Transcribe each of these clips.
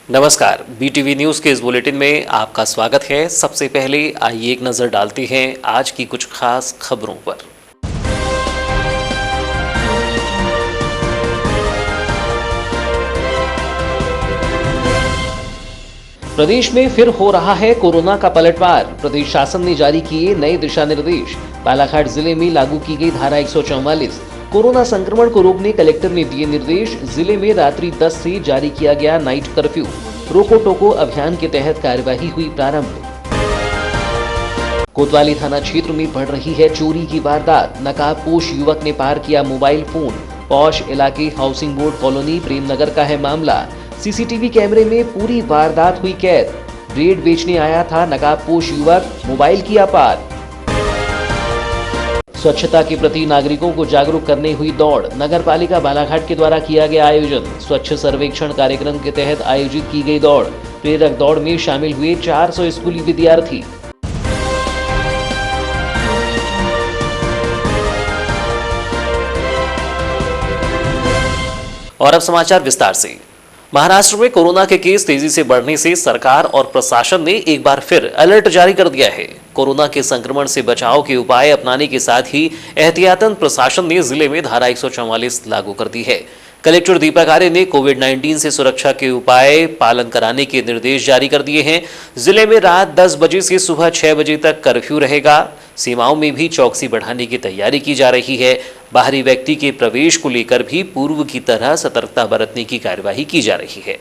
नमस्कार, BTV news के इस बुलेटिन में आपका स्वागत है। सबसे पहले आइए एक नजर डालते हैं आज की कुछ खास खबरों पर। प्रदेश में फिर हो रहा है कोरोना का पलटवार। प्रदेश शासन ने जारी किए नए दिशा निर्देश। बालाघाट जिले में लागू की गई धारा 144। कोरोना संक्रमण को रोकने कलेक्टर ने दिए निर्देश। जिले में रात्रि 10 से जारी किया गया नाइट कर्फ्यू। रोको टोको अभियान के तहत कार्यवाही हुई प्रारंभ। कोतवाली थाना क्षेत्र में बढ़ रही है चोरी की वारदात। नकाबपोश युवक ने पार किया मोबाइल फोन। पौष इलाके हाउसिंग बोर्ड कॉलोनी प्रेमनगर का है मामला। सीसीटीवी कैमरे में पूरी वारदात हुई कैद। ब्रेड बेचने आया था नकाबपोश युवक, मोबाइल किया पार। स्वच्छता के प्रति नागरिकों को जागरूक करने हुई दौड़। नगर पालिका बालाघाट के द्वारा किया गया आयोजन। स्वच्छ सर्वेक्षण कार्यक्रम के तहत आयोजित की गई दौड़। प्रेरक दौड़ में शामिल हुए 400 स्कूली विद्यार्थी। और अब समाचार विस्तार से। महाराष्ट्र में कोरोना के केस तेजी से बढ़ने से सरकार और प्रशासन ने एक बार फिर अलर्ट जारी कर दिया है। कोरोना के संक्रमण से बचाव के उपाय अपनाने के साथ ही एहतियातन प्रशासन ने जिले में धारा 144 लागू कर दी है। कलेक्टर दीपक आर्य ने कोविड-19 से सुरक्षा के उपाय पालन कराने के निर्देश जारी कर दिए हैं। जिले में रात 10 बजे से सुबह 6 बजे तक कर्फ्यू रहेगा। सीमाओं में भी चौकसी बढ़ाने की तैयारी की जा रही है। बाहरी व्यक्ति के प्रवेश को लेकर भी पूर्व की तरह सतर्कता बरतने की कार्यवाही की जा रही है।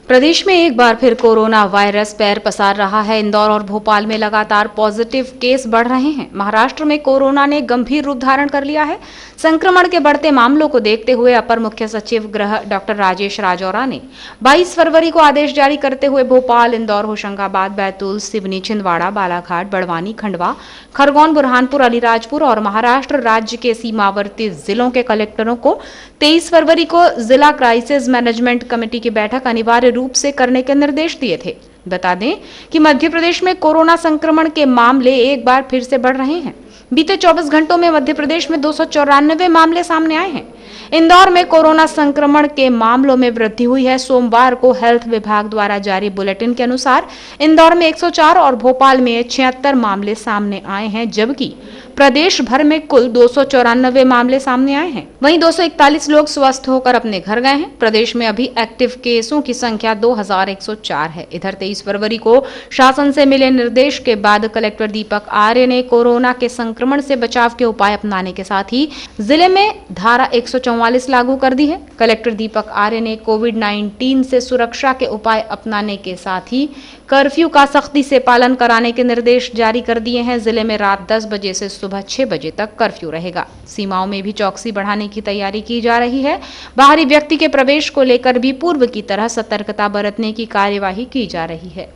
प्रदेश में एक बार फिर कोरोना वायरस पैर पसार रहा है। इंदौर और भोपाल में लगातार पॉजिटिव केस बढ़ रहे हैं। महाराष्ट्र में कोरोना ने गंभीर रूप धारण कर लिया है। संक्रमण के बढ़ते मामलों को देखते हुए अपर मुख्य सचिव गृह डॉक्टर राजेश राजौरा ने 22 फरवरी को आदेश जारी करते हुए भोपाल, इंदौर, होशंगाबाद, बैतूल, सिवनी, छिंदवाड़ा, बालाघाट, बड़वानी, खंडवा, खरगोन, बुरहानपुर, अलीराजपुर और महाराष्ट्र राज्य के सीमावर्ती जिलों के कलेक्टरों को 23 फरवरी को जिला क्राइसिस मैनेजमेंट कमेटी की बैठक अनिवार्य रूप से करने के निर्देश दिए थे। बता दें कि मध्य प्रदेश में कोरोना संक्रमण के मामले एक बार फिर से बढ़ रहे हैं। बीते 24 घंटों में मध्य प्रदेश में 294 मामले सामने आए हैं। इंदौर में कोरोना संक्रमण के मामलों में वृद्धि हुई है। सोमवार को हेल्थ विभाग द्वारा जारी बुलेटिन के अनुसार इंदौर में 104 और भोपाल में 76 मामले सामने आए हैं, जबकि प्रदेश भर में कुल 294 मामले सामने आए हैं। वहीं 241 लोग स्वस्थ होकर अपने घर गए हैं। प्रदेश में अभी एक्टिव केसों की संख्या 2104 है। इधर 23 फरवरी को शासन से मिले निर्देश के बाद कलेक्टर दीपक आर्य ने कोरोना के संक्रमण से बचाव के उपाय अपनाने के साथ ही जिले में धारा 144 लागू कर दी है। कलेक्टर दीपक आर्य ने कोविड-19 से सुरक्षा के उपाय अपनाने के साथ ही कर्फ्यू का सख्ती से पालन कराने के निर्देश जारी कर दिए हैं। जिले में रात 10 बजे से सुबह 6 बजे तक कर्फ्यू रहेगा। सीमाओं में भी चौकसी बढ़ाने की तैयारी की जा रही है। बाहरी व्यक्ति के प्रवेश को लेकर भी पूर्व की तरह सतर्कता बरतने की कार्यवाही की जा रही है।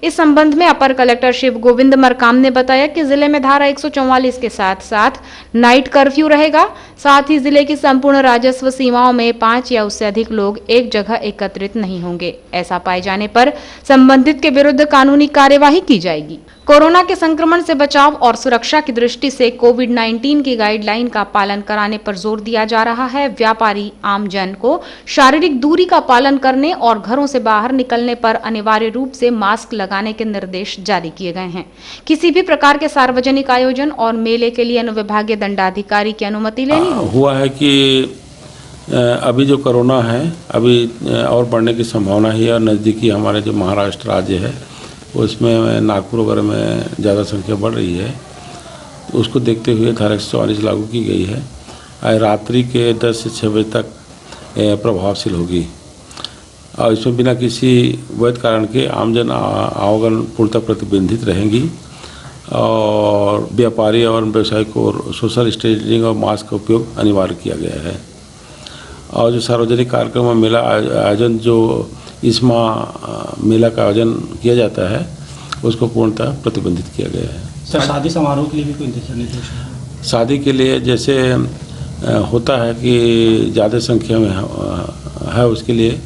इस संबंध में अपर कलेक्टर शिव गोविंद मरकाम ने बताया कि जिले में धारा 144 के साथ साथ नाइट कर्फ्यू रहेगा। साथ ही जिले की संपूर्ण राजस्व सीमाओं में 5 या उससे अधिक लोग एक जगह एकत्रित नहीं होंगे। ऐसा पाए जाने पर संबंधित के विरुद्ध कानूनी कार्यवाही की जाएगी। कोरोना के संक्रमण से बचाव और सुरक्षा की दृष्टि से कोविड-19 की गाइडलाइन का पालन कराने पर जोर दिया जा रहा है। व्यापारी आमजन को शारीरिक दूरी का पालन करने और घरों से बाहर निकलने पर अनिवार्य रूप से मास्क लगाने के निर्देश जारी किए गए हैं। किसी भी प्रकार के सार्वजनिक आयोजन और मेले के लिए अनुविभागीय दंडाधिकारी की अनुमति लेनी होगी। हुआ है कि अभी जो कोरोना है अभी और बढ़ने की संभावना है और नज़दीकी हमारे जो महाराष्ट्र राज्य है उसमें नागपुर वगैरह में ज़्यादा संख्या बढ़ रही है। तो उसको देखते हुए धारा 144 लागू की गई है। रात्रि के 10 से 6 बजे तक प्रभावशील होगी और इसमें बिना किसी वैध कारण के आमजन आवागमन पूर्णतः प्रतिबंधित रहेंगी और व्यापारी और व्यवसायी को सोशल डिस्टेंसिंग और मास्क का उपयोग अनिवार्य किया गया है। और जो सार्वजनिक कार्यक्रम और मेला आयोजन जो इस माह मेला का आयोजन किया जाता है उसको पूर्णतः प्रतिबंधित किया गया है। सर, शादी समारोह के लिए भी कोई दिशा निर्देश है? शादी के लिए जैसे होता है कि ज़्यादा संख्या में है उसके लिए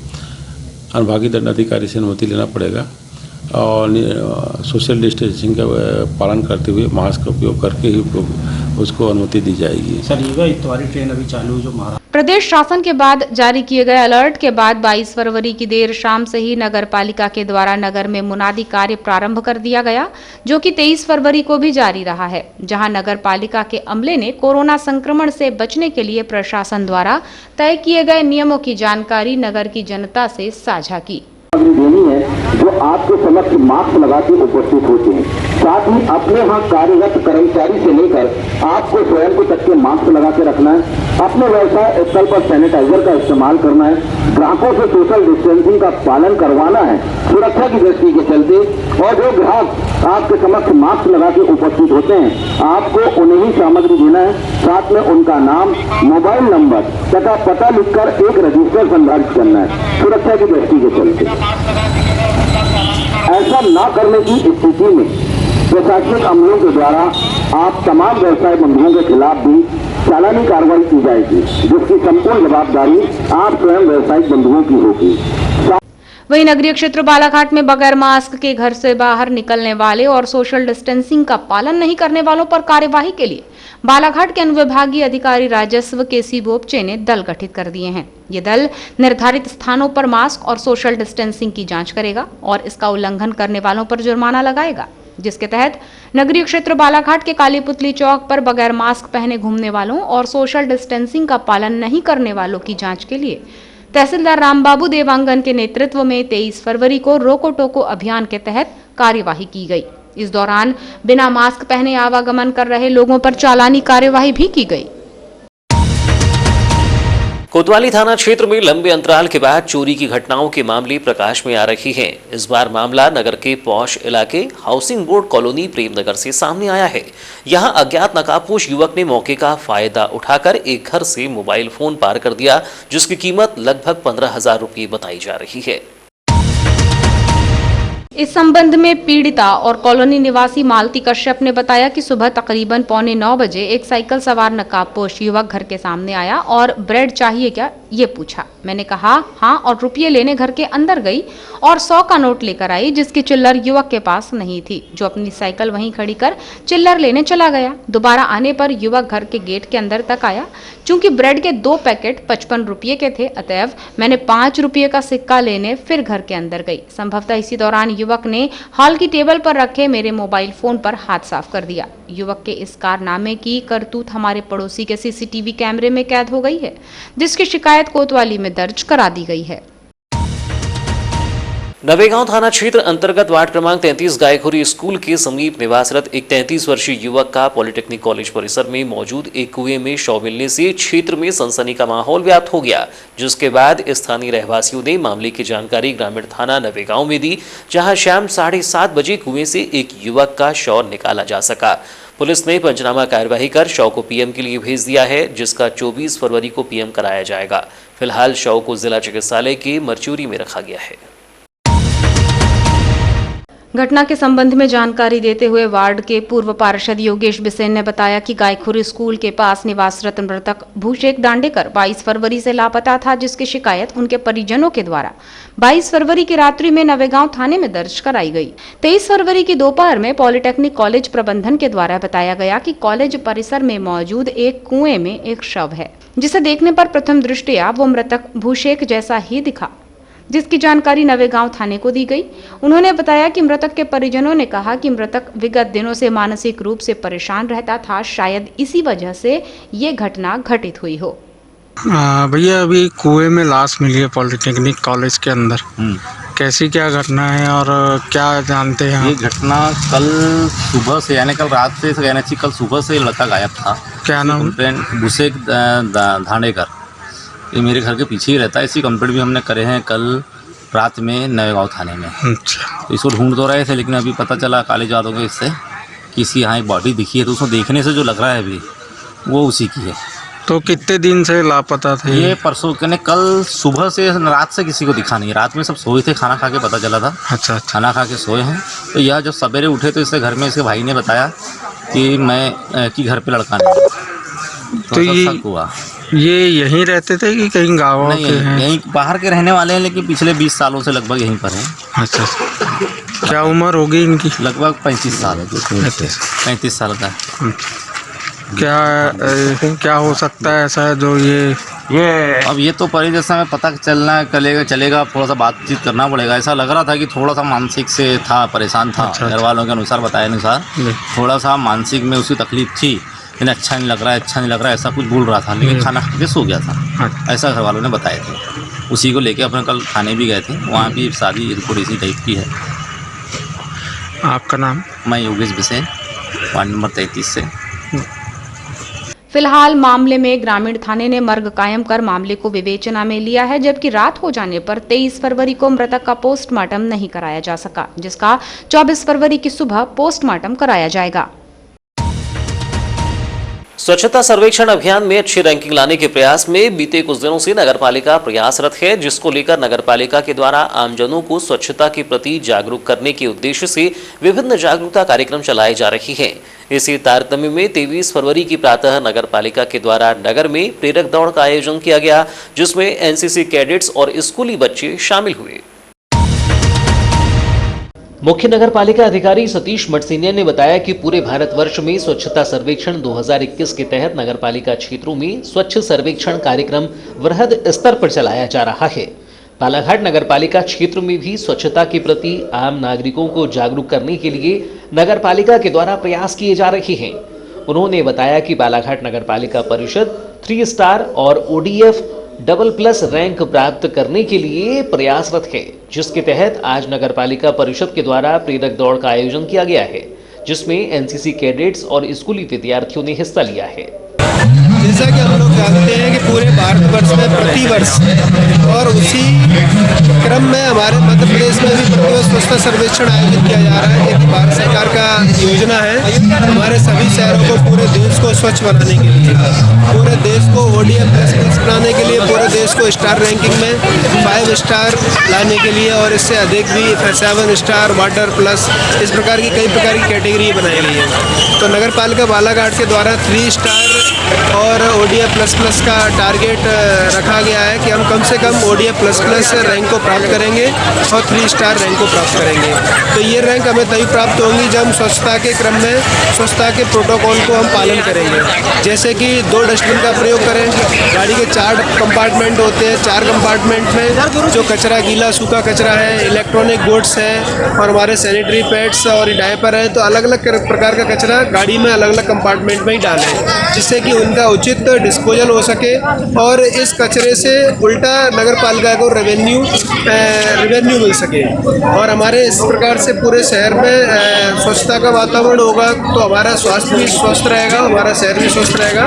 अनुभागीय दंडाधिकारी से अनुमति लेना पड़ेगा और सोशल डिस्टेंसिंग का पालन करते हुए मास्क का उपयोग करके ही उसको अनुमति दी जाएगी। सर ये इतवारी ट्रेन अभी चालू जो महाराष्ट्र प्रदेश शासन के बाद जारी किए गए अलर्ट के बाद 22 फरवरी की देर शाम से ही नगर पालिका के द्वारा नगर में मुनादी कार्य प्रारंभ कर दिया गया, जो कि 23 फरवरी को भी जारी रहा है, जहां नगर पालिका के अमले ने कोरोना संक्रमण से बचने के लिए प्रशासन द्वारा तय किए गए नियमों की जानकारी नगर की जनता से साझा की। देनी है जो आपके समक्ष मास्क लगा के उपस्थित होते हैं। साथ ही अपने यहाँ कार्यरत कर्मचारी से लेकर आपको स्वयं को तक के मास्क लगा के रखना है। अपने व्यवसाय स्थल पर सैनिटाइजर का इस्तेमाल करना है। ग्राहकों से सोशल डिस्टेंसिंग का पालन करवाना है सुरक्षा की दृष्टि के चलते। और जो ग्राहक आपके समक्ष मास्क लगा के उपस्थित होते हैं, आपको उन्हें ही सामग्री देना है। साथ में उनका नाम, मोबाइल नंबर तथा पता लिखकर एक रजिस्टर संदर्भित करना है सुरक्षा की दृष्टि के चलते। ऐसा न करने की स्थिति में प्रशासनिक अमलों के द्वारा आप तमाम व्यवसाय बंधुओं के खिलाफ भी चालानी कार्रवाई की जाएगी, जिसकी संपूर्ण जवाबदारी आप स्वयं व्यवसायिक बंधुओं की होगी। वहीं नगरीय क्षेत्र बालाघाट में बगैर मास्क के घर से बाहर निकलने वाले और सोशल डिस्टेंसिंग का पालन नहीं करने वालों पर कार्यवाही के लिए बालाघाट के अनुविभागीय अधिकारी राजस्व केसी बोपचे ने दल गठित कर दिए हैं। ये दल निर्धारित स्थानों पर मास्क और सोशल डिस्टेंसिंग की जांच करेगा और इसका उल्लंघन करने वालों पर जुर्माना लगाएगा, जिसके तहत नगरीय क्षेत्र बालाघाट के काली पुतली चौक पर बगैर मास्क पहने घूमने वालों और सोशल डिस्टेंसिंग का पालन नहीं करने वालों की जांच के लिए तहसीलदार रामबाबू देवांगन के नेतृत्व में 23 फरवरी को रोको टोको अभियान के तहत कार्यवाही की गई। इस दौरान बिना मास्क पहने आवागमन कर रहे लोगों पर चालानी कार्यवाही भी की गई। कोतवाली थाना क्षेत्र में लंबे अंतराल के बाद चोरी की घटनाओं के मामले प्रकाश में आ रही हैं। इस बार मामला नगर के पौष इलाके हाउसिंग बोर्ड कॉलोनी प्रेमनगर से सामने आया है। यहां अज्ञात नकाबपोश युवक ने मौके का फायदा उठाकर एक घर से मोबाइल फोन पार कर दिया, जिसकी कीमत लगभग 15,000 रुपये बताई जा रही है। इस संबंध में पीड़िता और कॉलोनी निवासी मालती कश्यप ने बताया कि सुबह तकरीबन 8:45 बजे एक साइकिल सवार नकाबपोश युवक घर के सामने आया और ब्रेड चाहिए क्या ये पूछा। मैंने कहा हाँ और रुपये लेने घर के अंदर गई और 100 का नोट लेकर आई, जिसकी चिल्लर युवक के पास नहीं थी, जो अपनी साइकिल वहीं खड़ी कर चिल्लर लेने चला गया। दोबारा आने पर युवक घर के गेट के अंदर तक आया। चूंकि ब्रेड के 2 पैकेट 55 रुपये के थे, अतएव मैंने 5 रुपये का सिक्का लेने फिर घर के अंदर गई। संभवतः इसी दौरान युवक ने हॉल की टेबल पर रखे मेरे मोबाइल फोन पर हाथ साफ कर दिया। युवक के इस कारनामे की करतूत हमारे पड़ोसी के सीसीटीवी कैमरे में कैद हो गई है, जिसकी शिकायत कोतवाली में दर्ज करा दी गई है। नवेगांव थाना क्षेत्र अंतर्गत वार्ड क्रमांक 33 गायखुरी स्कूल के समीप निवासरत एक 33 वर्षीय युवक का पॉलिटेक्निक कॉलेज परिसर में मौजूद एक कुएं में शव मिलने से क्षेत्र में सनसनी का माहौल व्याप्त हो गया, जिसके बाद स्थानीय रहवासियों ने मामले की जानकारी ग्रामीण थाना नवेगांव में दी, जहां शाम 7:30 बजे कुएं से एक युवक का शव निकाला जा सका। पुलिस ने पंचनामा कार्यवाही कर शव को पीएम के लिए भेज दिया है, जिसका 24 फरवरी को पीएम कराया जाएगा। फिलहाल शव को जिला चिकित्सालय के मरचूरी में रखा गया है। घटना के संबंध में जानकारी देते हुए वार्ड के पूर्व पार्षद योगेश बिसेन ने बताया कि गायखुरी स्कूल के पास निवासरत मृतक भूषेक दांडेकर 22 फरवरी से लापता था, जिसकी शिकायत उनके परिजनों के द्वारा 22 फरवरी की रात्रि में नवेगांव थाने में दर्ज कराई गई। 23 फरवरी की दोपहर में पॉलिटेक्निक कॉलेज प्रबंधन के द्वारा बताया गया कि कॉलेज परिसर में मौजूद एक कुएं में एक शव है, जिसे देखने पर प्रथम दृष्टया वो मृतक भूषेक जैसा ही दिखा, जिसकी जानकारी नवेगांव थाने को दी गई। उन्होंने बताया कि मृतक के परिजनों ने कहा कि मृतक विगत दिनों से मानसिक रूप से परेशान रहता था, शायद इसी वजह से ये घटना घटित हुई हो। भैया अभी कुएं में लाश मिली है पॉलिटेक्निक कॉलेज के अंदर, कैसी क्या घटना है और क्या जानते हैं? ये घटना कल सुबह से यानी कल रात से कहना चाहिए, कल सुबह से लड़का गायब था। क्या नाम? भूषेक दांडेकर, ये मेरे घर के पीछे ही रहता है। इसी कंप्लेंट भी हमने करे हैं कल रात में नवेगांव थाने में। अच्छा। तो इसको ढूंढ तो रहे थे, लेकिन अभी पता चला काले जादों के इससे किसी यहाँ एक बॉडी दिखी है, तो उसको देखने से जो लग रहा है अभी वो उसी की है। तो कितने दिन से लापता थे? ये परसों कहने कल सुबह से रात से किसी को दिखा नहीं। रात में सब सोए थे, खाना खा के पता चला था। अच्छा। खाना खा के सोए हैं, तो यह जब सवेरे उठे तो इससे घर में इसके भाई ने बताया कि मैं कि घर पे लड़का नहीं। तो ये हुआ ये यहीं रहते थे कि कहीं गाँव के हैं? यहीं बाहर के रहने वाले हैं, लेकिन पिछले 20 सालों से लगभग यहीं पर हैं। अच्छा। क्या उम्र होगी इनकी? लगभग 35 साल है। 35 साल का। क्या हो सकता है ऐसा जो ये अब ये तो परिदृश्य में पता चलेगा। अब थोड़ा सा बातचीत करना पड़ेगा। ऐसा लग रहा था कि थोड़ा सा मानसिक से था, परेशान था। घर वालों के अनुसार बताए अनुसार थोड़ा सा मानसिक में उसकी तकलीफ थी, लेकिन अच्छा नहीं लग रहा है ऐसा कुछ बोल रहा था, लेकिन खाना खा के सो गया था, ऐसा घर वालों ने बताए थे। उसी को लेके अपने कल थाने भी गए थे, वहाँ भी सारी रिपोर्ट इसी टाइप की है। आपका नाम? मैं योगेश बिसेन, वार्ड नंबर 33 से। फिलहाल मामले में ग्रामीण थाने ने मर्ग कायम कर मामले को विवेचना में लिया है, जबकि रात हो जाने पर 23 फरवरी को मृतक का पोस्टमार्टम नहीं कराया जा सका, जिसका 24 फरवरी की सुबह पोस्टमार्टम कराया जाएगा। स्वच्छता सर्वेक्षण अभियान में अच्छी रैंकिंग लाने के प्रयास में बीते कुछ दिनों से नगरपालिका प्रयासरत है, जिसको लेकर नगरपालिका के द्वारा आमजनों को स्वच्छता के प्रति जागरूक करने के उद्देश्य से विभिन्न जागरूकता कार्यक्रम चलाए जा रहे हैं। इसी तारतम्य में 23 फरवरी की प्रातः नगरपालिका के द्वारा नगर में प्रेरक दौड़ का आयोजन किया गया, जिसमें एनसीसी कैडेट्स और स्कूली बच्चे शामिल हुए। मुख्य नगरपालिका अधिकारी सतीश मटसिनिया ने बताया कि पूरे भारतवर्ष में स्वच्छता सर्वेक्षण 2021 के तहत नगरपालिका क्षेत्रों में स्वच्छ सर्वेक्षण कार्यक्रम वृहद स्तर पर चलाया जा रहा है। बालाघाट नगरपालिका क्षेत्र में भी स्वच्छता के प्रति आम नागरिकों को जागरूक करने के लिए नगरपालिका के द्वारा प्रयास किए जा रहे हैं। उन्होंने बताया कि बालाघाट नगरपालिका परिषद 3 स्टार और ODF AA+ रैंक प्राप्त करने के लिए प्रयासरत है, जिसके तहत आज नगरपालिका परिषद के द्वारा प्रेरक दौड़ का आयोजन किया गया है, जिसमें एनसीसी कैडेट्स और स्कूली विद्यार्थियों ने हिस्सा लिया है। जैसा कि हम लोग जानते हैं कि पूरे भारतवर्ष में प्रतिवर्ष और उसी क्रम में हमारे मध्य प्रदेश में भी प्रतिवर्ष स्वच्छता सर्वेक्षण आयोजित किया जा रहा है। एक भारत सरकार का योजना है हमारे सभी शहरों को, पूरे देश को स्वच्छ बनाने के लिए, पूरे देश को ODF+ बनाने के लिए, पूरे देश को स्टार रैंकिंग में 5 स्टार लाने के लिए और इससे अधिक भी 7 स्टार, वाटर प्लस, इस प्रकार की कई प्रकार की कैटेगरी बनाई गई है। तो नगर पालिका बालाघाट के द्वारा 3 स्टार और ODF++ का टारगेट रखा गया है कि हम कम से कम ODF++ रैंक को प्राप्त करेंगे और 3 स्टार रैंक को प्राप्त करेंगे। तो ये रैंक हमें तभी प्राप्त होंगी जब हम स्वच्छता के क्रम में स्वच्छता के प्रोटोकॉल को हम पालन करेंगे। जैसे कि 2 डस्टबिन का प्रयोग करें, गाड़ी के 4 कंपार्टमेंट होते हैं, 4 कंपार्टमेंट में जो कचरा, गीला सूखा कचरा है, इलेक्ट्रॉनिक गुड्स है और हमारे सैनिटरी पैड्स और डायपर है, तो अलग अलग प्रकार का कचरा गाड़ी में अलग अलग कंपार्टमेंट में ही डालें, जिससे कि उनका उचित डिस्पोजल हो सके और इस कचरे से उल्टा नगर पालिका को रेवेन्यू मिल सके। और हमारे इस प्रकार से पूरे शहर में स्वच्छता का वातावरण होगा तो हमारा स्वास्थ्य भी स्वस्थ रहेगा, हमारा शहर भी स्वस्थ रहेगा।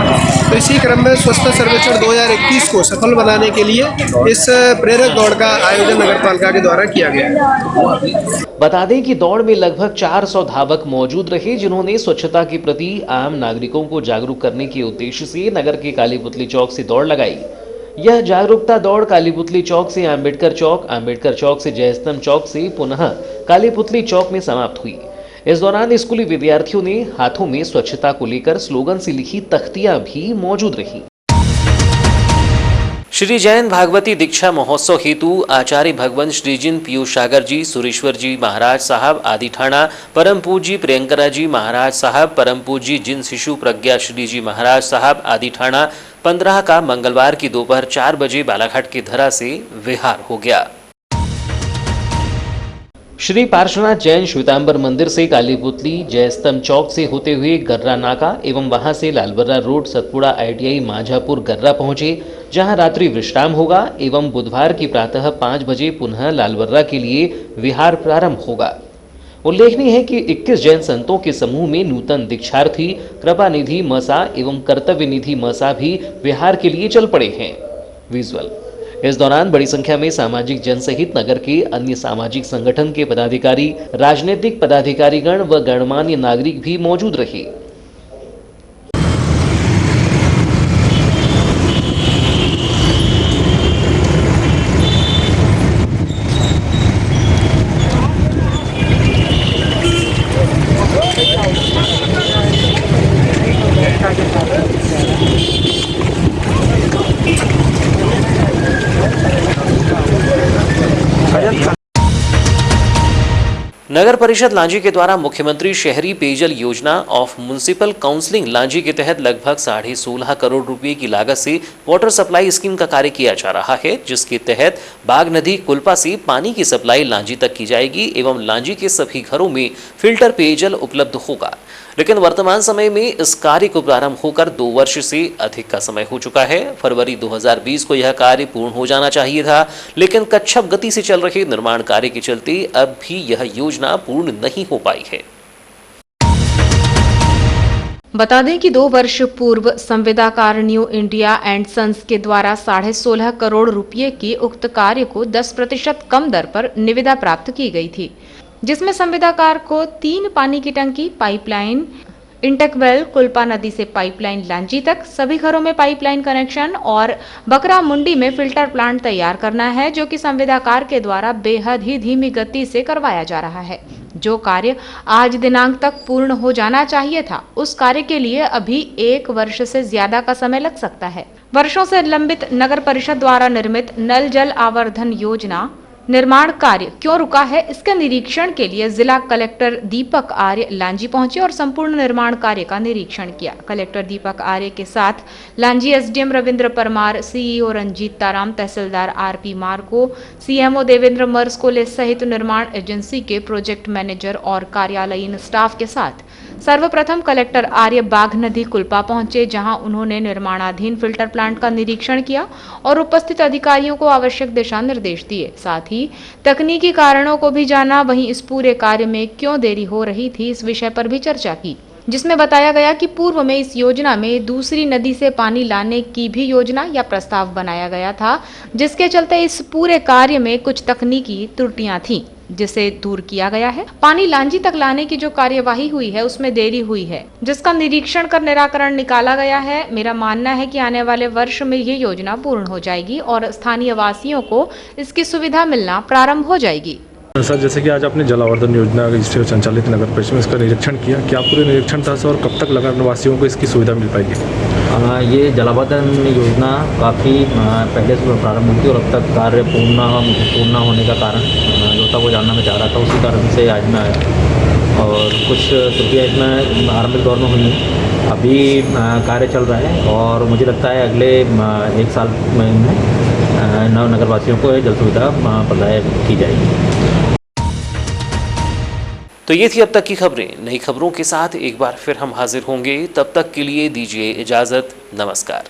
तो इसी क्रम में स्वच्छता सर्वेक्षण 2021 को सफल बनाने के लिए इस प्रेरक दौड़ का आयोजन नगर पालिका के द्वारा किया गया है। बता दें कि दौड़ में लगभग 400 धावक मौजूद रहे, जिन्होंने स्वच्छता के प्रति आम नागरिकों को जागरूक करने के उद्देश्य से नगर के कालीपुतली चौक से दौड़ लगाई। यह जागरूकता दौड़ कालीपुतली चौक से अंबेडकर चौक से जयस्तंभ चौक से पुनः कालीपुतली चौक में समाप्त हुई। इस दौरान स्कूली विद्यार्थियों ने हाथों में स्वच्छता को लेकर स्लोगन से लिखी तख्तियां भी मौजूद रही। श्री जैन भागवती दीक्षा महोत्सव हेतु आचार्य भगवंत श्रीजिन पीयूष सागर जी, सुरेश्वर जी महाराज साहब आदि ठाणा, परम पूज्य प्रियंकरा जी महाराज साहब, परम पूज्य जिन शिशु प्रज्ञा श्री जी महाराज साहब आदि ठाणा 15 का मंगलवार की दोपहर 4 बजे बालाघाट की धरा से विहार हो गया। श्री पार्श्वनाथ जैन श्वेतांबर मंदिर से कालीपुतली जयस्तंभ चौक से होते हुए गर्रा नाका एवं वहां से लालबर्रा रोड सतपुड़ा ITI माझापुर गर्रा पहुंचे, जहां रात्रि विश्राम होगा एवं बुधवार की प्रातः 5 बजे पुनः लालबर्रा के लिए विहार प्रारंभ होगा। उल्लेखनीय है कि 21 जैन संतों के समूह में नूतन दीक्षार्थी कृपा निधि मसा एवं कर्तव्य निधि मसा भी विहार के लिए चल पड़े हैं। विजुअल। इस दौरान बड़ी संख्या में सामाजिक जन सहित नगर के अन्य सामाजिक संगठन के पदाधिकारी, राजनीतिक पदाधिकारीगण व गणमान्य नागरिक भी मौजूद रहे। नगर परिषद लांजी के द्वारा मुख्यमंत्री शहरी पेयजल योजना ऑफ म्युनिसिपल काउंसलिंग लांजी के तहत लगभग 16.5 करोड़ रुपए की लागत से वाटर सप्लाई स्कीम का कार्य किया जा रहा है, जिसके तहत बाघ नदी कुल्पा से पानी की सप्लाई लांजी तक की जाएगी एवं लांजी के सभी घरों में फिल्टर पेयजल उपलब्ध होगा। लेकिन वर्तमान समय में इस कार्य को प्रारंभ होकर 2 वर्ष से अधिक का समय हो चुका है। फरवरी 2020 को यह कार्य पूर्ण हो जाना चाहिए था, लेकिन कच्छप गति से चल रहे निर्माण कार्य के चलते अब भी यह योजना पूर्ण नहीं हो पाई है। बता दें कि 2 वर्ष पूर्व संविदाकार न्यू इंडिया एंड सन्स के द्वारा 16.5 करोड़ रुपए के उक्त कार्य को 10% कम दर पर निविदा प्राप्त की गई थी, जिसमें संविदाकार को 3 पानी की टंकी, पाइपलाइन, इंटेकवेल, कुल्पा नदी से पाइपलाइन लांजी तक, सभी घरों में पाइपलाइन कनेक्शन और बकरा मुंडी में फिल्टर प्लांट तैयार करना है, जो कि संविदाकार के द्वारा बेहद ही धीमी गति से करवाया जा रहा है। जो कार्य आज दिनांक तक पूर्ण हो जाना चाहिए था, उस कार्य के लिए अभी 1 वर्ष से ज्यादा का समय लग सकता है। वर्षों से लंबित नगर परिषद द्वारा निर्मित नल जल आवर्धन योजना निर्माण कार्य क्यों रुका है, इसके निरीक्षण के लिए जिला कलेक्टर दीपक आर्य लांजी पहुंचे और संपूर्ण निर्माण कार्य का निरीक्षण किया। कलेक्टर दीपक आर्य के साथ Lanji SDM Ravindra Parmar, CEO Ranjit Taram, tehsildar RP Marko, CMO Devendra Marskole सहित निर्माण एजेंसी के प्रोजेक्ट मैनेजर और कार्यालयीन स्टाफ के साथ सर्वप्रथम कलेक्टर आर्य बाघ नदी कुल्पा पहुंचे, जहां उन्होंने निर्माणाधीन फिल्टर प्लांट का निरीक्षण किया और उपस्थित अधिकारियों को आवश्यक दिशा निर्देश दिए। साथ ही तकनीकी कारणों को भी जाना, वहीं इस पूरे कार्य में क्यों देरी हो रही थी, इस विषय पर भी चर्चा की, जिसमें बताया गया कि पूर्व में इस योजना में दूसरी नदी से पानी लाने की भी योजना या प्रस्ताव बनाया गया था, जिसके चलते इस पूरे कार्य में कुछ तकनीकी त्रुटियां थीं, जिसे दूर किया गया है। पानी लांजी तक लाने की जो कार्यवाही हुई है उसमें देरी हुई है, जिसका निरीक्षण कर निराकरण निकाला गया है। मेरा मानना है कि आने वाले वर्ष में ये योजना पूर्ण हो जाएगी और स्थानीय वासियों को इसकी सुविधा मिलना प्रारंभ हो जाएगी। सर, जैसे कि आज आपने जलावर्धन योजना जिससे संचालित नगर परिषद में इसका निरीक्षण किया, क्या पूरे निरीक्षण था सर, और कब तक नगर निवासियों को इसकी सुविधा मिल पाएगी? ये जलावर्धन योजना काफ़ी पहले से प्रारंभ हुई थी और अब तक कार्य पूर्ण होने का कारण जो था वो जानना मैं चाह रहा था, उसी कारण से आज मैं आया और कुछ त्रुटियाँ इसमें आरंभिक दौर में हुई हैं। अभी कार्य चल रहा है और मुझे लगता है अगले 1 साल में नगरवासियों को जल सुविधा प्रदान की जाएगी। तो ये थी अब तक की खबरें। नई खबरों के साथ एक बार फिर हम हाजिर होंगे, तब तक के लिए दीजिए इजाज़त। नमस्कार।